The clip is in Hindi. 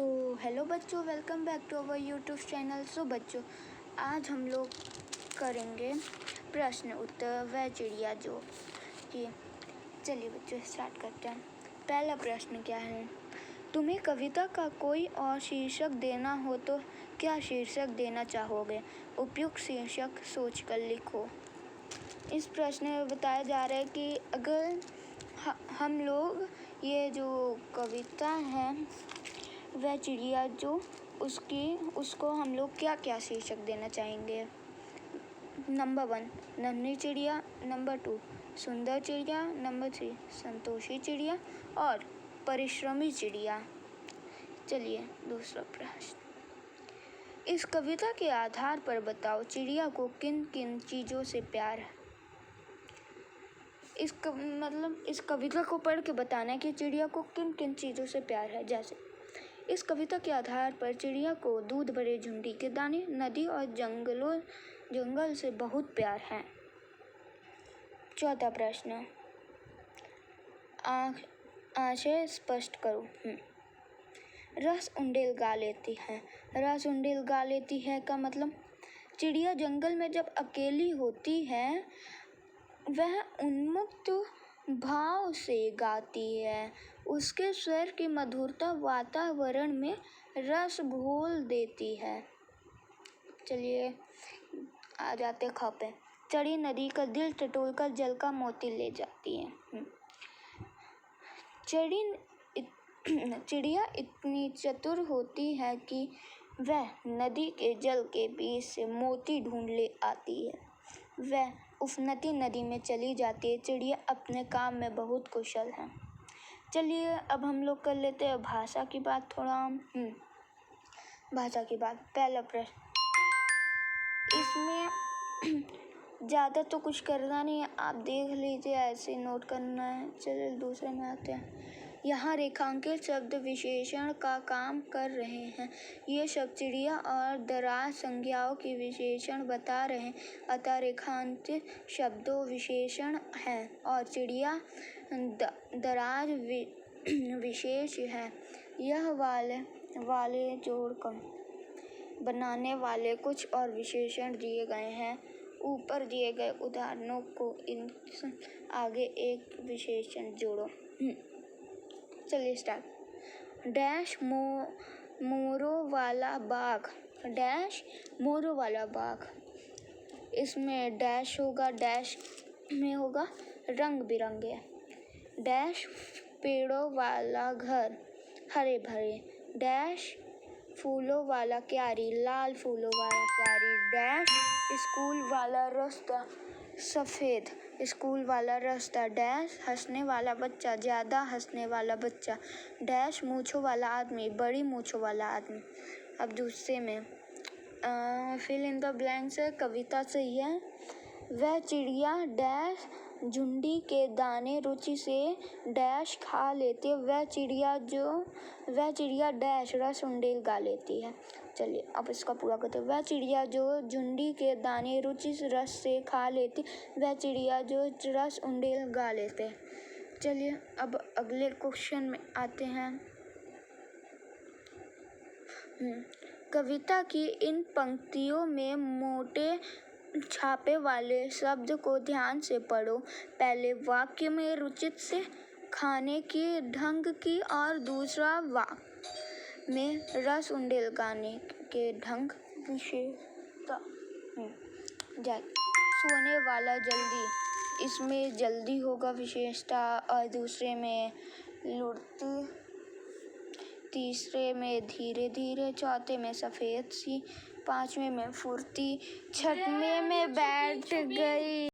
तो हेलो बच्चों, welcome back to our YouTube channel. So बच्चों, आज हम लोग करेंगे प्रश्न उत्तर वह चिड़िया जो ये। चलिए बच्चों स्टार्ट करते हैं। पहला प्रश्न क्या है? तुम्हें कविता का कोई और शीर्षक देना हो तो क्या शीर्षक देना चाहोगे? उपयुक्त शीर्षक सोचकर लिखो। इस प्रश्न में बताया जा रहा है कि अगर हम लोग ये जो कविता है वह चिड़िया जो उसको हम लोग क्या क्या शीर्षक देना चाहेंगे। नंबर 1 नन्ही चिड़िया, नंबर 2 सुंदर चिड़िया, नंबर 3 संतोषी चिड़िया और परिश्रमी चिड़िया। चलिए दूसरा प्रश्न, इस कविता के आधार पर बताओ चिड़िया को किन किन चीज़ों से प्यार है। इस कविता को पढ़ के बताना है कि चिड़िया को किन किन चीज़ों से प्यार है। जैसे इस कविता के आधार पर चिड़िया को दूध भरे झुंडी के दाने, नदी और जंगल से बहुत प्यार है। चौथा प्रश्न, आशय स्पष्ट करो। रस उंडेल गा लेती है। रस उंडेल गा लेती है का मतलब चिड़िया जंगल में जब अकेली होती है वह उन्मुक्त भाव से गाती है। उसके स्वर की मधुरता वातावरण में रस घोल देती है। चलिए आ जाते ख पे। चढ़ी नदी का दिल टटोलकर जल का मोती ले जाती है। चिड़िया इतनी चतुर होती है कि वह नदी के जल के बीच से मोती ढूंढ ले आती है। वह उफनती नदी में चली जाती है। चिड़िया अपने काम में बहुत कुशल है। चलिए अब हम लोग कर लेते हैं भाषा की बात थोड़ा। भाषा की बात। पहला प्रश्न, इसमें ज़्यादा तो कुछ करना नहीं है, आप देख लीजिए, ऐसे नोट करना है। चलिए दूसरे में आते हैं। यहाँ रेखांकित शब्द विशेषण का काम कर रहे हैं। ये शब्द चिड़िया और दराज संज्ञाओं की विशेषण बता रहे हैं, अतः रेखांकित शब्दों विशेषण हैं और चिड़िया दराज विशेष है। यह वाले जोड़कर बनाने वाले कुछ और विशेषण दिए गए हैं। ऊपर दिए गए उदाहरणों को इन आगे एक विशेषण जोड़ो। चलिए स्टार्ट। डैश मोरों वाला बाघ। डैश मोरों वाला बाघ। इसमें डैश होगा, डैश में होगा रंग बिरंगे। डैश पेड़ों वाला घर, हरे भरे। डैश फूलों वाला क्यारी, लाल फूलों वाला क्यारी। डैश स्कूल वाला रास्ता, सफ़ेद स्कूल वाला रास्ता। डैश हंसने वाला बच्चा, ज़्यादा हंसने वाला बच्चा। डैश मूँछों वाला आदमी, बड़ी मूँछों वाला आदमी। अब दूसरे में फिल इन द ब्लैंक्स है, कविता से ही है। वह चिड़िया डैश झुंडी के दाने रुचि से डैश खा लेती है। वह चिड़िया डैश रस उंडेल गा लेती है। चलिए अब इसका पूरा करते हैं। वह चिड़िया जो झुंडी के दाने रुचि से रस से खा लेती, वह चिड़िया जो रस उंडेल गा लेते। चलिए अब अगले क्वेश्चन में आते हैं। कविता की इन पंक्तियों में मोटे छापे वाले शब्द को ध्यान से पढ़ो। पहले वाक्य में रुचित से खाने के ढंग की और दूसरा वाक्य में रस उंडेल गाने के ढंग विशेषता। सोने वाला जल्दी, इसमें जल्दी होगा विशेषता, और दूसरे में लुढ़ती, तीसरे में धीरे धीरे, चौथे में सफ़ेद सी, पांचवें में फुर्ती, छठवें में बैठ गई।